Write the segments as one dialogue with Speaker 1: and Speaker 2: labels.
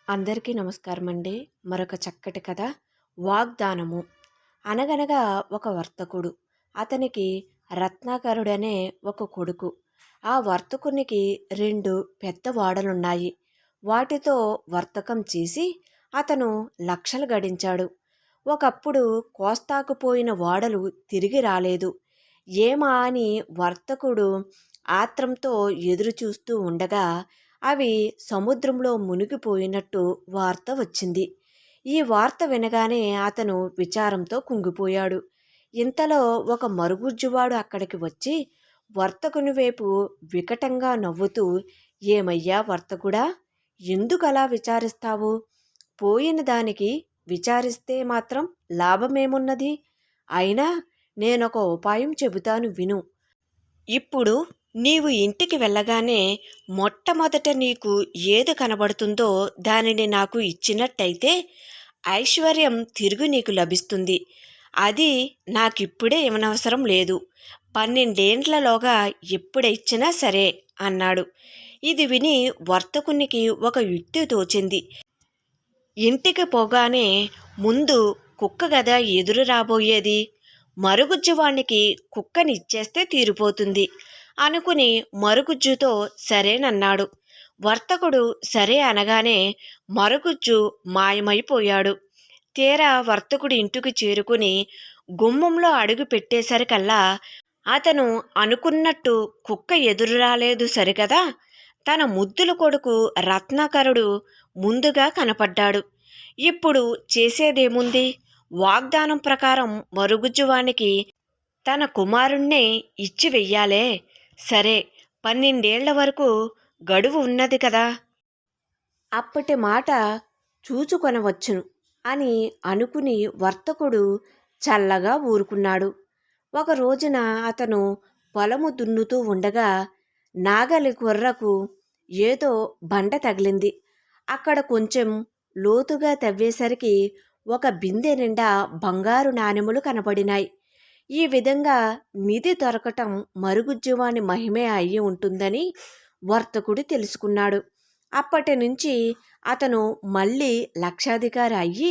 Speaker 1: అందరికీ నమస్కారం అండి. మరొక చక్కటి కథ వాగ్దానము. అనగనగా ఒక వర్తకుడు. అతనికి రత్నాకరుడనే ఒక కొడుకు. ఆ వర్తకునికి 2 పెద్ద ఓడలున్నాయి. వాటితో వర్తకం చేసి అతను లక్షలు గడించాడు. ఒకప్పుడు కోస్తాకు పోయిన ఓడలు తిరిగి రాలేదు. ఏమా అని వర్తకుడు ఆత్రంతో ఎదురుచూస్తూ ఉండగా అవి సముద్రంలో మునిగిపోయినట్టు వార్త వచ్చింది. ఈ వార్త వినగానే అతను విచారంతో కుంగిపోయాడు. ఇంతలో ఒక మరుగుజ్జువాడు అక్కడికి వచ్చి వర్తకుని వైపు వికటంగా నవ్వుతూ, "ఏమయ్యా వర్తకుడా, ఎందుకలా విచారిస్తావు? పోయిన దానికి విచారిస్తే మాత్రం లాభమేమున్నది? అయినా నేనొక ఉపాయం చెబుతాను విను. ఇప్పుడు నీవు ఇంటికి వెళ్ళగానే మొట్టమొదట నీకు ఏది కనబడుతుందో దానిని నాకు ఇచ్చినట్టయితే ఐశ్వర్యం తిరిగి నీకు లభిస్తుంది. అది నాకిప్పుడే ఇవ్వనవసరం లేదు. 12 ఏండ్లలోగా ఎప్పుడిచ్చినా సరే" అన్నాడు. ఇది విని వర్తకునికి ఒక యుక్తి తోచింది. ఇంటికి పోగానే ముందు కుక్క గదా ఎదురు రాబోయేది, మరుగుజ్జువానికి కుక్కని ఇచ్చేస్తే తీరిపోతుంది అనుకుని మరుగుజ్జుతో సరేనన్నాడు. వర్తకుడు సరే అనగానే మరుగుజ్జు మాయమైపోయాడు. తీరా వర్తకుడి ఇంటికి చేరుకుని గుమ్మంలో అడుగు పెట్టేసరికల్లా అతను అనుకున్నట్టు కుక్క ఎదురు రాలేదు సరికదా, తన ముద్దుల కొడుకు రత్నాకరుడు ముందుగా కనపడ్డాడు. ఇప్పుడు చేసేదేముంది? వాగ్దానం ప్రకారం మరుగుజ్జువానికి తన కుమారుణ్ణే ఇచ్చి వెయ్యాలే. సరే, 12 ఏళ్ల వరకు గడువు ఉన్నది కదా, అప్పటి మాట చూచుకొనవచ్చును అని అనుకుని వర్తకుడు చల్లగా ఊరుకున్నాడు. ఒక రోజున అతను పొలము దున్నుతూ ఉండగా నాగలి కుర్రకు ఏదో బండ తగిలింది. అక్కడ కొంచెం లోతుగా తవ్వేసరికి ఒక బిందె నిండా బంగారు నాణెములు కనపడినాయి. ఈ విధంగా నిధి దొరకటం మరుగుజ్జువాని మహిమే అయి ఉంటుందని వర్తకుడు తెలుసుకున్నాడు. అప్పటి నుంచి అతను మళ్ళీ లక్షాధికారి అయ్యి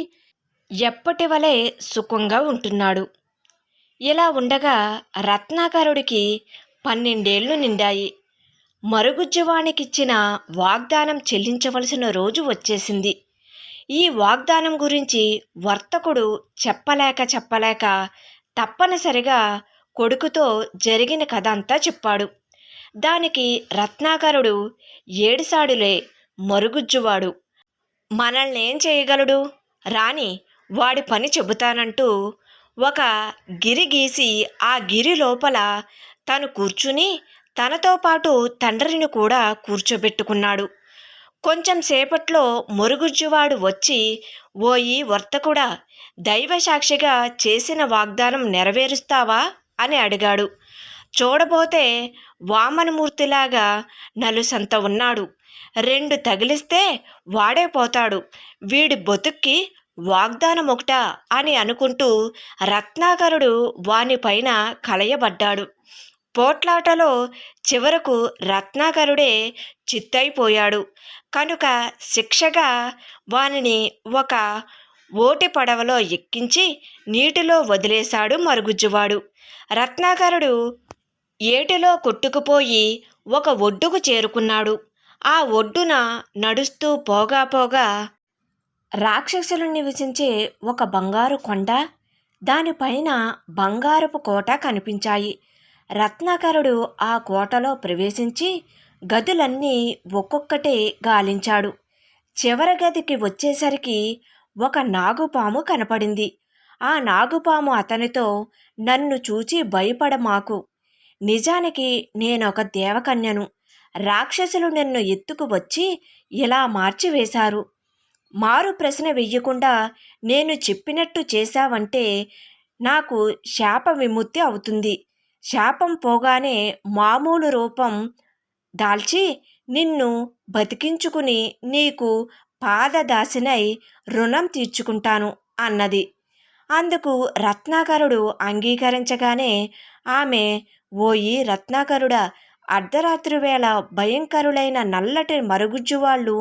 Speaker 1: ఎప్పటివలే సుఖంగా ఉంటున్నాడు. ఇలా ఉండగా రత్నాకరుడికి 12 ఏళ్లు నిండాయి. మరుగుజ్జువానికిచ్చిన వాగ్దానం చెల్లించవలసిన రోజు వచ్చేసింది. ఈ వాగ్దానం గురించి వర్తకుడు చెప్పలేక తప్పనిసరిగా కొడుకుతో జరిగిన కథ అంతా చెప్పాడు. దానికి రత్నాకరుడు, "ఏడిసాడులే మరుగుజ్జువాడు, మనల్నేం చేయగలడు? రాని, వాడి పని చెబుతానంటూ ఒక గిరి గీసి ఆ గిరి లోపల తను కూర్చుని తనతో పాటు తండ్రిని కూడా కూర్చోబెట్టుకున్నాడు. కొంచెం సేపట్లో మరుగుజ్జువాడు వచ్చి, "ఓయి వర్తకుడా, దైవసాక్షిగా చేసిన వాగ్దానం నెరవేరుస్తావా?" అని అడిగాడు. చూడబోతే వామనమూర్తిలాగా నలుసంత ఉన్నాడు. 2 తగిలిస్తే వాడే పోతాడు. వీడి బతుక్కి వాగ్దానం ఒకటా అని అనుకుంటూ రత్నాకరుడు వానిపైన కలయబడ్డాడు. పోట్లాటలో చివరకు రత్నాకరుడే చిత్తైపోయాడు. కనుక శిక్షగా వానిని ఒక ఓటి పడవలో ఎక్కించి నీటిలో వదిలేశాడు మరుగుజ్జువాడు. రత్నాకరుడు ఏటిలో కొట్టుకుపోయి ఒక ఒడ్డుకు చేరుకున్నాడు. ఆ ఒడ్డున నడుస్తూ పోగా రాక్షసులు నివసించే ఒక బంగారు కొండ, దానిపైన బంగారపు కోట కనిపించాయి. రత్నాకరుడు ఆ కోటలో ప్రవేశించి గదులన్నీ ఒక్కొక్కటే గాలించాడు. చివరి గదికి వచ్చేసరికి ఒక నాగుపాము కనపడింది. ఆ నాగుపాము అతనితో, "నన్ను చూచి భయపడమాకు. నిజానికి నేనొక దేవకన్యను. రాక్షసులు నిన్ను ఎత్తుకు వచ్చి ఇలా మార్చివేశారు. మారు ప్రశ్న వెయ్యకుండా నేను చెప్పినట్టు చేశావంటే నాకు శాప విముక్తి అవుతుంది. శాపం పోగానే మామూలు రూపం దాల్చి నిన్ను బతికించుకుని నీకు పాదదాసినై రుణం తీర్చుకుంటాను" అన్నది. అందుకు రత్నాకరుడు అంగీకరించగానే ఆమె, "ఓయి రత్నాకరుడా, అర్ధరాత్రి వేళ భయంకరులైన నల్లటి మరుగుజ్జు వాళ్ళు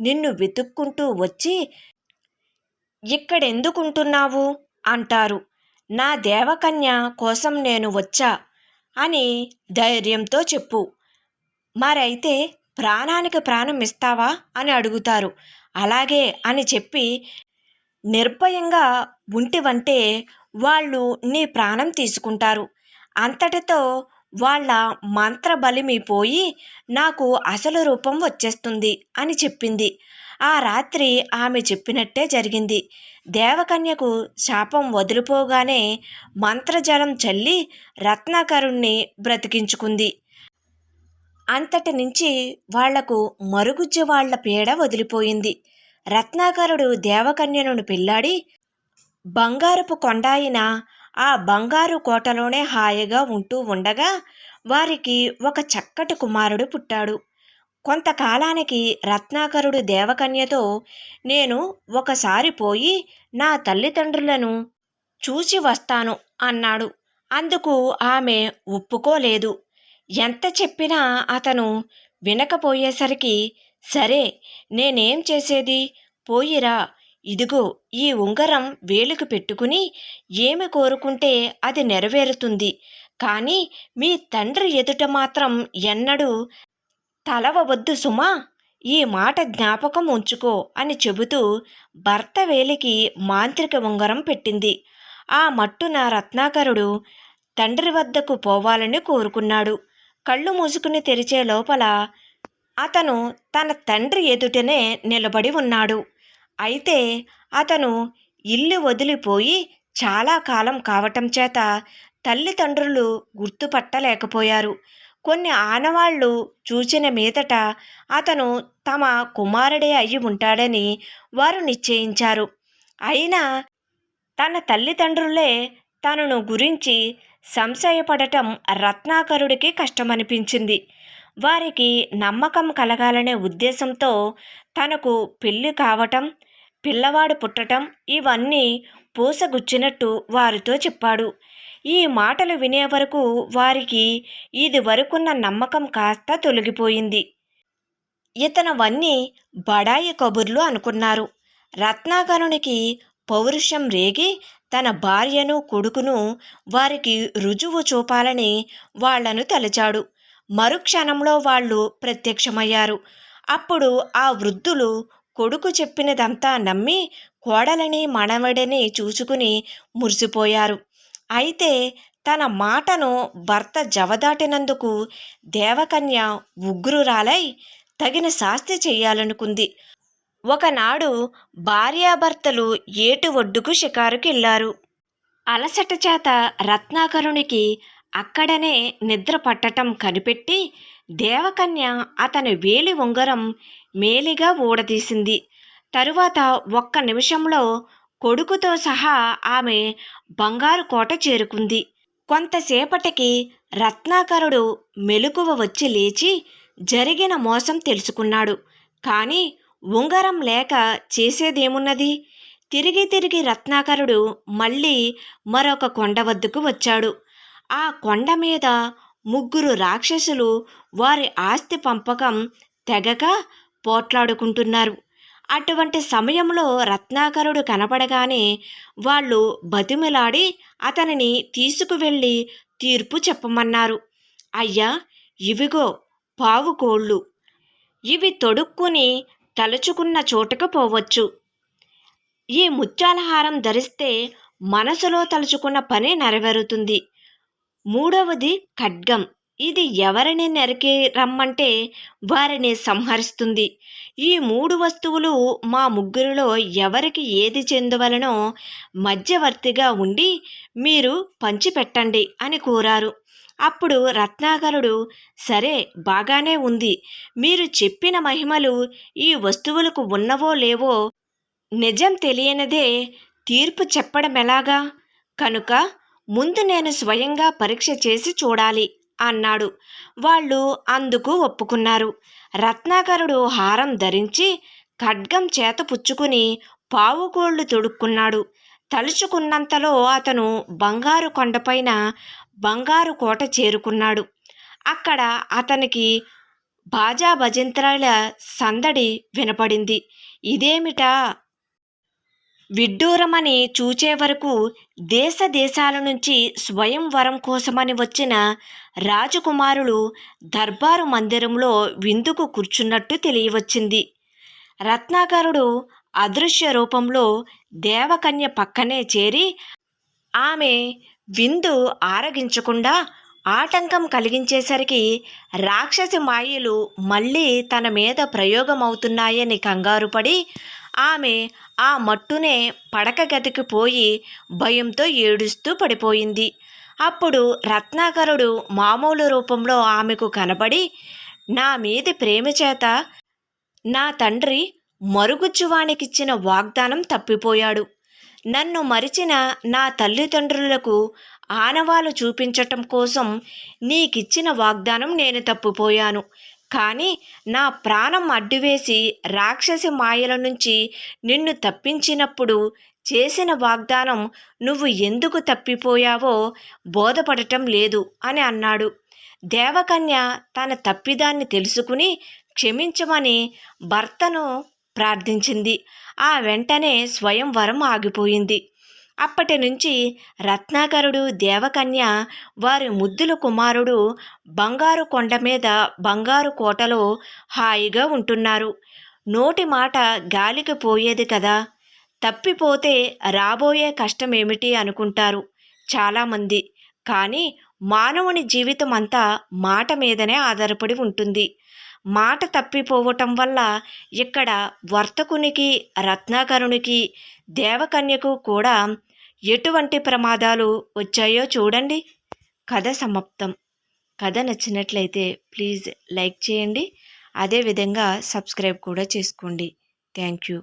Speaker 1: నిన్ను వెతుక్కుంటూ వచ్చి ఇక్కడెందుకుంటున్నావు అంటారు. నా దేవకన్య కోసం నేను వచ్చా అని ధైర్యంతో చెప్పు. మరైతే ప్రాణానికి ప్రాణం ఇస్తావా అని అడుగుతారు. అలాగే అని చెప్పి నిర్భయంగా ఉంటివంటే వాళ్ళు నీ ప్రాణం తీసుకుంటారు. అంతటితో వాళ్ళ మంత్రబలిమి పోయి నాకు అసలు రూపం వచ్చేస్తుంది అని చెప్పింది. ఆ రాత్రి ఆమె చెప్పినట్టే జరిగింది. దేవకన్యకు శాపం వదిలిపోగానే మంత్రజలం చల్లి రత్నాకరుణ్ణి బ్రతికించుకుంది. అంతటి నుంచి వాళ్లకు మరుగుజ్జు వాళ్ల పీడ వదిలిపోయింది. రత్నాకరుడు దేవకన్యను పెళ్లాడి బంగారపు కొండ అయిన ఆ బంగారు కోటలోనే హాయిగా ఉంటూ ఉండగా వారికి ఒక చక్కటి కుమారుడు పుట్టాడు. కొంతకాలానికి రత్నాకరుడు దేవకన్యతో, నేను ఒకసారి పోయి నా తల్లిదండ్రులను చూసి వస్తాను అన్నాడు. అందుకు ఆమె ఒప్పుకోలేదు. ఎంత చెప్పినా అతను వినకపోయేసరికి, సరే నేనేం చేసేది, పోయిరా, ఇదిగో ఈ ఉంగరం వేలుకు పెట్టుకుని ఏమి కోరుకుంటే అది నెరవేరుతుంది, కానీ మీ తండ్రి ఎదుట మాత్రం ఎన్నడూ తలవవద్దు సుమా, ఈ మాట జ్ఞాపకం ఉంచుకో అని చెబుతూ భర్త వేలికి మాంత్రిక ఉంగరం పెట్టింది. ఆ మట్టున రత్నాకరుడు తండ్రి వద్దకు పోవాలని కోరుకున్నాడు. కళ్ళు మూసుకుని తెరిచే లోపల అతను తన తండ్రి ఎదుటనే నిలబడి ఉన్నాడు. అయితే అతను ఇల్లు వదిలిపోయి చాలా కాలం కావటం చేత తల్లిదండ్రులు గుర్తుపట్టలేకపోయారు. కొన్ని ఆనవాళ్లు చూచిన మీదట అతను తమ కుమారుడే అయి ఉంటాడని వారు నిశ్చయించారు. అయినా తన తల్లిదండ్రులే తనను గురించి సంశయపడటం రత్నాకరుడికి కష్టమనిపించింది. వారికి నమ్మకం కలగాలనే ఉద్దేశంతో తనకు పెళ్లి కావటం, పిల్లవాడు పుట్టటం ఇవన్నీ పూసగుచ్చినట్టు వారితో చెప్పాడు. ఈ మాటలు వినే వరకు వారికి ఇది వరకున్న నమ్మకం కాస్త తొలగిపోయింది. ఇతనవన్నీ బడాయి కబుర్లు అనుకున్నారు. రత్నాకరునికి పౌరుషం రేగి తన భార్యను కొడుకును వారికి రుజువు చూపాలని వాళ్లను తలచాడు. మరుక్షణంలో వాళ్ళు ప్రత్యక్షమయ్యారు. అప్పుడు ఆ వృద్ధులు కొడుకు చెప్పినదంతా నమ్మి కోడలని మనవడిని చూసుకుని మురిసిపోయారు. అయితే తన మాటను భర్త జవదాటినందుకు దేవకన్య ఉగ్రురాలై తగిన శాస్తి చెయ్యాలనుకుంది. ఒకనాడు భార్యాభర్తలు ఏటి ఒడ్డుకు షికారుకి వెళ్ళారు. అలసట చేత రత్నాకరునికి అక్కడనే నిద్ర పట్టటం కనిపెట్టి దేవకన్య అతని వేలి ఉంగరం మేలిగా ఊడదీసింది. తరువాత ఒక్క నిమిషంలో కొడుకుతో సహా ఆమె బంగారు కోట చేరుకుంది. కొంతసేపటికి రత్నాకరుడు మెలకువ వచ్చి లేచి జరిగిన మోసం తెలుసుకున్నాడు. కానీ ఉంగరం లేక చేసేదేమున్నది? తిరిగి తిరిగి రత్నాకరుడు మళ్ళీ మరొక కొండ వద్దకు వచ్చాడు. ఆ కొండ మీద ముగ్గురు రాక్షసులు వారి ఆస్తి పంపకం తెగక పోట్లాడుకుంటున్నారు. అటువంటి సమయంలో రత్నాకరుడు కనపడగానే వాళ్ళు బతిమిలాడి అతనిని తీసుకువెళ్ళి తీర్పు చెప్పమన్నారు. అయ్యా, ఇవిగో పావుకోళ్ళు, ఇవి తొడుక్కుని తలుచుకున్న చోటుకు పోవచ్చు. ఈ ముత్యాలహారం ధరిస్తే మనసులో తలుచుకున్న పని నెరవేరుతుంది. మూడవది ఖడ్గం, ఇది ఎవరిని నరికి రమ్మంటే వారిని సంహరిస్తుంది. ఈ 3 వస్తువులు మా ముగ్గురిలో ఎవరికి ఏది చెందవలనో మధ్యవర్తిగా ఉండి మీరు పంచిపెట్టండి అని కోరారు. అప్పుడు రత్నాకరుడు, సరే బాగానే ఉంది, మీరు చెప్పిన మహిమలు ఈ వస్తువులకు ఉన్నవో లేవో నిజం తెలియనిదే తీర్పు చెప్పడమెలాగా, కనుక ముందు నేను స్వయంగా పరీక్ష చేసి చూడాలి అన్నాడు. వాళ్ళు అందుకు ఒప్పుకున్నారు. రత్నాకరుడు హారం ధరించి ఖడ్గం చేత పుచ్చుకుని పావుకోళ్లు తొడుక్కున్నాడు. తలుచుకున్నంతలో అతను బంగారు కొండపైన బంగారు కోట చేరుకున్నాడు. అక్కడ అతనికి బాజా భజంత్రాల సందడి వినపడింది. ఇదేమిటా విడ్డూరమని చూచే వరకు దేశ దేశాల నుంచి స్వయంవరం కోసమని వచ్చిన రాజకుమారులు దర్బారు మందిరంలో విందుకు కూర్చున్నట్టు తెలియవచ్చింది. రత్నాకరుడు అదృశ్య రూపంలో దేవకన్య పక్కనే చేరి ఆమె విందు ఆరగించకుండా ఆటంకం కలిగించేసరికి రాక్షసి మాయలు మళ్ళీ తన మీద ప్రయోగమవుతున్నాయని కంగారుపడి ఆమె ఆ మట్టునే పడక గదికి పోయి భయంతో ఏడుస్తూ పడిపోయింది. అప్పుడు రత్నాకరుడు మామూలు రూపంలో ఆమెకు కనబడి, నా మీది ప్రేమ చేత నా తండ్రి మరుగుజ్జువానికిచ్చిన వాగ్దానం తప్పిపోయాడు. నన్ను మరిచిన నా తల్లిదండ్రులకు ఆనవాలు చూపించటం కోసం నీకిచ్చిన వాగ్దానం నేను తప్పిపోయాను. కానీ నా ప్రాణం అడ్డువేసి రాక్షసి మాయల నుంచి నిన్ను తప్పించినప్పుడు చేసిన వాగ్దానం నువ్వు ఎందుకు తప్పిపోయావో బోధపడటం లేదు అని అన్నాడు. దేవకన్య తన తప్పిదాన్ని తెలుసుకుని క్షమించమని భర్తను ప్రార్థించింది. ఆ వెంటనే స్వయంవరం ఆగిపోయింది. అప్పటి నుంచి రత్నాకరుడు దేవకన్య వారి ముద్దుల కుమారుడు బంగారు కొండ మీద బంగారు కోటలో హాయిగా ఉంటున్నారు. నోటి మాట గాలికి పోయేది కదా, తప్పిపోతే రాబోయే కష్టమేమిటి అనుకుంటారు చాలామంది. కానీ మానవుని జీవితం అంతా మాట మీదనే ఆధారపడి ఉంటుంది. మాట తప్పిపోవటం వల్ల ఇక్కడ వర్తకునికి, రత్నాకరునికి, దేవకన్యకు కూడా ఎటువంటి ప్రమాదాలు వచ్చాయో చూడండి. కథ సమాప్తం. కథ నచ్చినట్లయితే ప్లీజ్ లైక్ చేయండి. అదేవిధంగా సబ్స్క్రైబ్ కూడా చేసుకోండి. Thank you.